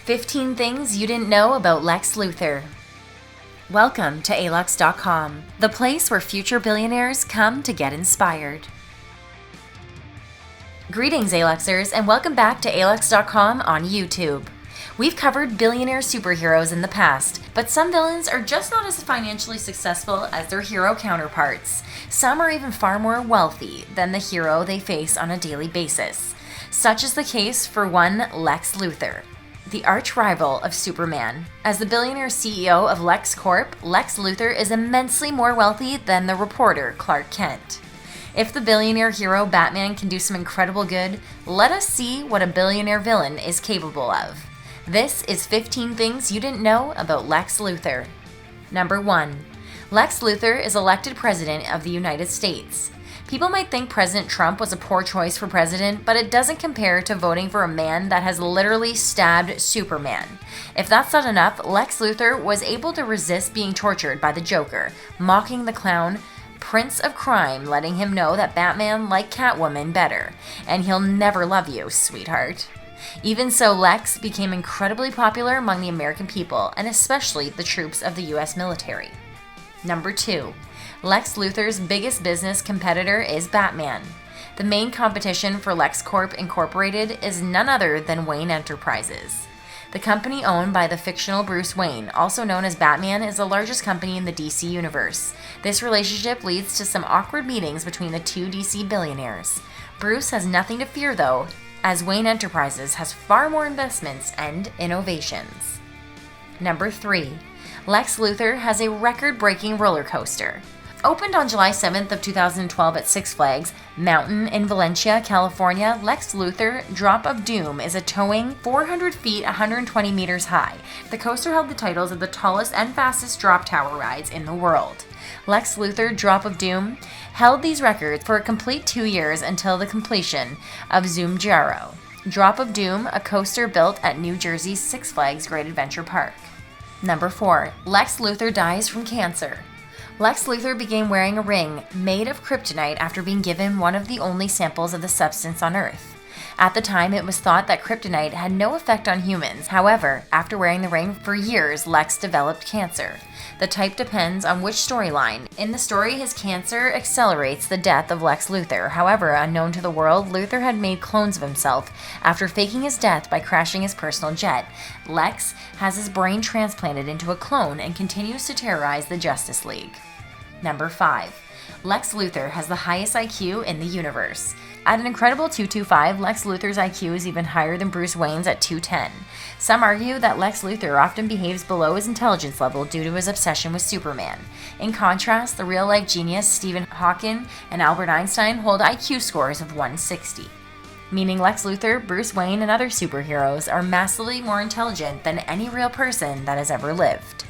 15 Things You Didn't Know About Lex Luthor. Welcome to Alux.com, the place where future billionaires come to get inspired. Greetings, Aluxers, and welcome back to Alux.com on YouTube. We've covered billionaire superheroes in the past, but some villains are just not as financially successful as their hero counterparts. Some are even far more wealthy than the hero they face on a daily basis. Such is the case for one Lex Luthor, the arch rival of Superman. As the billionaire CEO of Lex Corp, Lex Luthor is immensely more wealthy than the reporter Clark Kent. If the billionaire hero Batman can do some incredible good, let us see what a billionaire villain is capable of. This is 15 Things You Didn't Know About Lex Luthor. Number 1. Lex Luthor is elected President of the United States. People might think President Trump was a poor choice for president, but it doesn't compare to voting for a man that has literally stabbed Superman. If that's not enough, Lex Luthor was able to resist being tortured by the Joker, mocking the clown Prince of Crime, letting him know that Batman liked Catwoman better, and he'll never love you, sweetheart. Even so, Lex became incredibly popular among the American people, and especially the troops of the U.S. military. Number 2. Lex Luthor's biggest business competitor is Batman. The main competition for Lex Corp Incorporated is none other than Wayne Enterprises. The company owned by the fictional Bruce Wayne, also known as Batman, is the largest company in the DC universe. This relationship leads to some awkward meetings between the two DC billionaires. Bruce has nothing to fear though, as Wayne Enterprises has far more investments and innovations. Number 3. Lex Luthor has a record-breaking roller coaster. Opened on July 7th of 2012 at Six Flags Mountain in Valencia, California, Lex Luthor Drop of Doom is a towing 400 feet 120 meters high. The coaster held the titles of the tallest and fastest drop tower rides in the world. Lex Luthor Drop of Doom held these records for a complete 2 years until the completion of Zoom-Jaro. Drop of Doom, a coaster built at New Jersey's Six Flags Great Adventure Park. Number 4. Lex Luthor dies from cancer. Lex Luthor began wearing a ring made of kryptonite after being given one of the only samples of the substance on Earth. At the time, it was thought that kryptonite had no effect on humans. However, after wearing the ring for years, Lex developed cancer. The type depends on which storyline. In the story, his cancer accelerates the death of Lex Luthor. However, unknown to the world, Luthor had made clones of himself after faking his death by crashing his personal jet. Lex has his brain transplanted into a clone and continues to terrorize the Justice League. Number 5. Lex Luthor has the highest IQ in the universe. At an incredible 225, Lex Luthor's IQ is even higher than Bruce Wayne's at 210. Some argue that Lex Luthor often behaves below his intelligence level due to his obsession with Superman. In contrast, the real-life genius Stephen Hawking and Albert Einstein hold IQ scores of 160. Meaning Lex Luthor, Bruce Wayne, and other superheroes are massively more intelligent than any real person that has ever lived.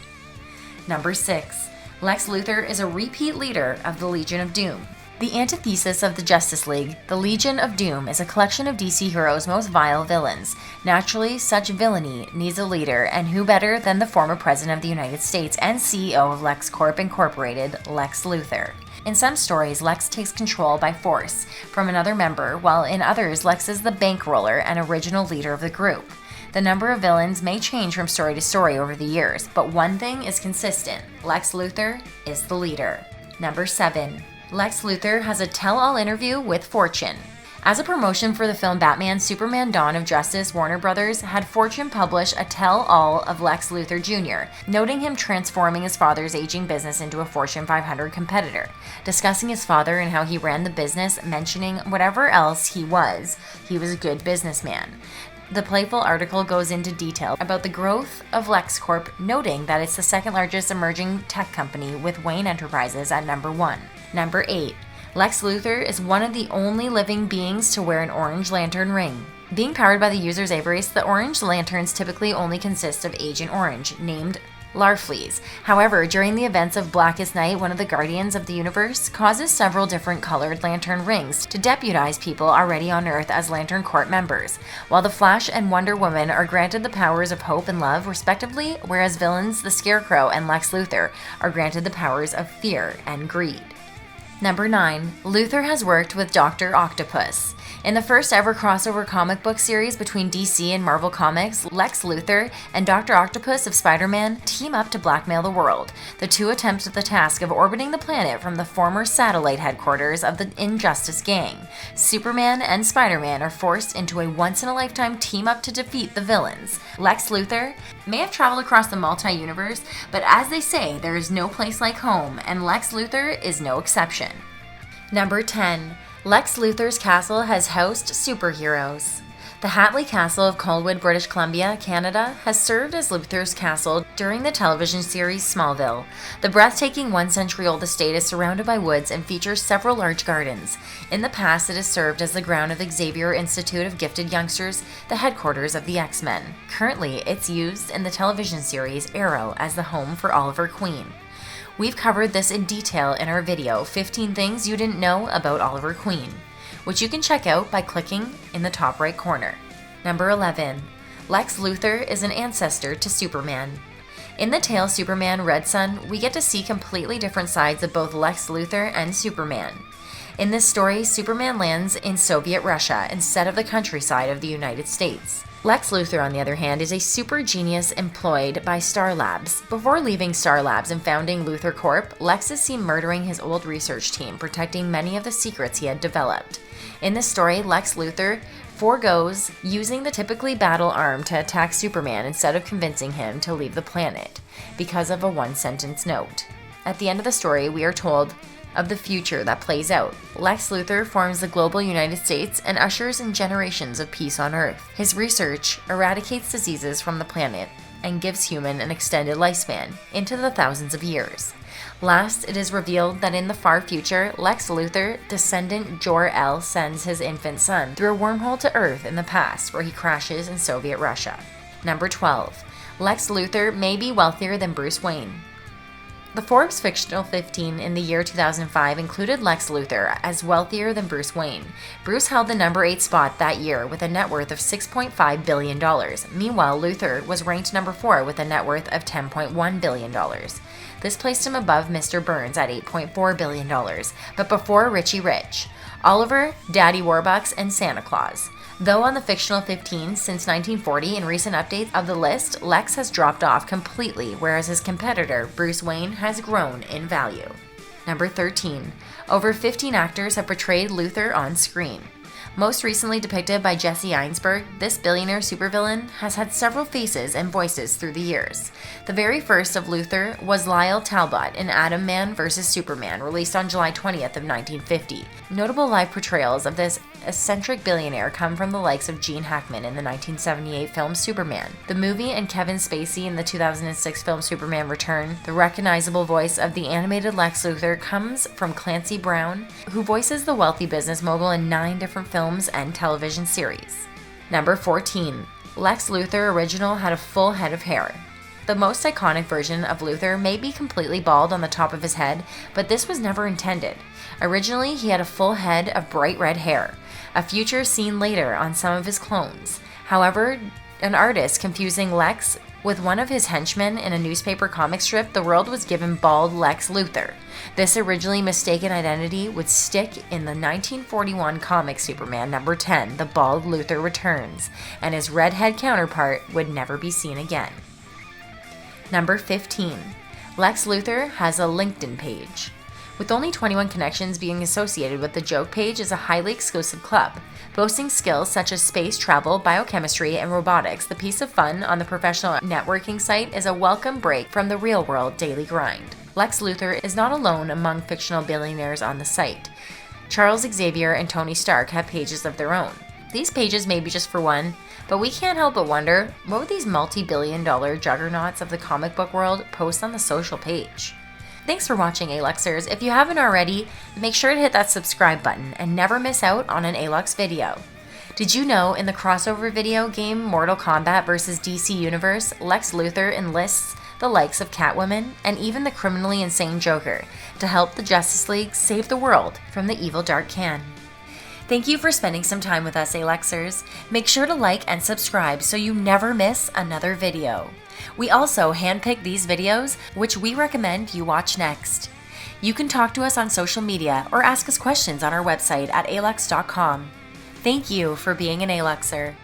Number 6. Lex Luthor is a repeat leader of the Legion of Doom. The antithesis of the Justice League, the Legion of Doom is a collection of DC heroes' most vile villains. Naturally, such villainy needs a leader, and who better than the former President of the United States and CEO of Lex Corp Incorporated, Lex Luthor. In some stories, Lex takes control by force from another member, while in others, Lex is the bankroller and original leader of the group. The number of villains may change from story to story over the years, but one thing is consistent: Lex Luthor is the leader. Number 7. Lex Luthor has a tell-all interview with Fortune. As a promotion for the film Batman Superman Dawn of Justice, Warner Brothers had Fortune publish a tell-all of Lex Luthor Jr., noting him transforming his father's aging business into a Fortune 500 competitor, discussing his father and how he ran the business, mentioning whatever else he was a good businessman. The playful article goes into detail about the growth of Lex Corp, noting that it's the second largest emerging tech company with Wayne Enterprises at number 1. Number 8. Lex Luthor is one of the only living beings to wear an orange lantern ring. Being powered by the user's avarice, the orange lanterns typically only consist of Agent Orange, named Larfleeze. However, during the events of Blackest Night, one of the Guardians of the Universe causes several different colored lantern rings to deputize people already on Earth as Lantern Corp members, while the Flash and Wonder Woman are granted the powers of hope and love, respectively, whereas villains, the Scarecrow and Lex Luthor, are granted the powers of fear and greed. Number 9. Luthor has worked with Dr. Octopus. In the first ever crossover comic book series between DC and Marvel Comics, Lex Luthor and Dr. Octopus of Spider-Man team up to blackmail the world. The two attempt the task of orbiting the planet from the former satellite headquarters of the Injustice Gang. Superman and Spider-Man are forced into a once-in-a-lifetime team-up to defeat the villains. Lex Luthor may have traveled across the multi-universe, but as they say, there is no place like home, and Lex Luthor is no exception. Number 10. Lex Luthor's castle has housed superheroes. The Hatley Castle of Colwood, British Columbia, Canada, has served as Luthor's castle during the television series Smallville. The breathtaking one-century-old estate is surrounded by woods and features several large gardens. In the past, it has served as the ground of Xavier Institute of Gifted Youngsters, the headquarters of the X-Men. Currently, it's used in the television series Arrow as the home for Oliver Queen. We've covered this in detail in our video, 15 Things You Didn't Know About Oliver Queen, which you can check out by clicking in the top right corner. Number 11. Lex Luthor is an ancestor to Superman. In the tale Superman Red Sun, we get to see completely different sides of both Lex Luthor and Superman. In this story, Superman lands in Soviet Russia instead of the countryside of the United States. Lex Luthor, on the other hand, is a super genius employed by Star Labs. Before leaving Star Labs and founding Luthor Corp, Lex is seen murdering his old research team, protecting many of the secrets he had developed. In this story, Lex Luthor forgoes using the typically battle arm to attack Superman instead of convincing him to leave the planet, because of a one-sentence note. At the end of the story, we are told of the future that plays out. Lex Luthor forms the global United States and ushers in generations of peace on Earth. His research eradicates diseases from the planet and gives human an extended lifespan into the thousands of years. Last, it is revealed that in the far future, Lex Luthor, descendant Jor-El, sends his infant son through a wormhole to Earth in the past, where he crashes in Soviet Russia. Number 12. Lex Luthor may be wealthier than Bruce Wayne. The Forbes fictional 15 in the year 2005 included Lex Luthor as wealthier than Bruce Wayne. Bruce held the number 8 spot that year with a net worth of $6.5 billion. Meanwhile, Luthor was ranked number 4 with a net worth of $10.1 billion. This placed him above Mr. Burns at $8.4 billion, but before Richie Rich, Oliver, Daddy Warbucks, and Santa Claus. Though on the fictional 15 since 1940, in recent updates of the list, Lex has dropped off completely, whereas his competitor, Bruce Wayne, has grown in value. Number 13. Over 15 actors have portrayed Luthor on screen. Most recently depicted by Jesse Einsberg, this billionaire supervillain has had several faces and voices through the years. The very first of Luthor was Lyle Talbot in Atom Man vs. Superman, released on July 20th of 1950. Notable live portrayals of this eccentric billionaire come from the likes of Gene Hackman in the 1978 film Superman, the movie, and Kevin Spacey in the 2006 film Superman Return. The recognizable voice of the animated Lex Luthor comes from Clancy Brown, who voices the wealthy business mogul in 9 different films and television series. Number 14. Lex Luthor original had a full head of hair. The most iconic version of Luthor may be completely bald on the top of his head, but this was never intended. Originally, he had a full head of bright red hair, a feature seen later on some of his clones. However, an artist confusing Lex with one of his henchmen in a newspaper comic strip, the world was given bald Lex Luthor. This originally mistaken identity would stick in the 1941 comic Superman number 10, The Bald Luthor Returns, and his redhead counterpart would never be seen again. Number 15. Lex Luthor has a LinkedIn page. With only 21 connections, being associated with the joke page is a highly exclusive club. Boasting skills such as space travel, biochemistry, and robotics, the piece of fun on the professional networking site is a welcome break from the real-world daily grind. Lex Luthor is not alone among fictional billionaires on the site. Charles Xavier and Tony Stark have pages of their own. These pages may be just for one, but we can't help but wonder, what would these multi-billion-dollar juggernauts of the comic book world post on the social page? Thanks for watching, Aluxers. If you haven't already, make sure to hit that subscribe button and never miss out on an Alux video. Did you know in the crossover video game Mortal Kombat vs. DC Universe, Lex Luthor enlists the likes of Catwoman and even the criminally insane Joker to help the Justice League save the world from the evil Dark Can? Thank you for spending some time with us, Aluxers. Make sure to like and subscribe so you never miss another video. We also handpick these videos, which we recommend you watch next. You can talk to us on social media or ask us questions on our website at Alux.com. Thank you for being an Aluxer.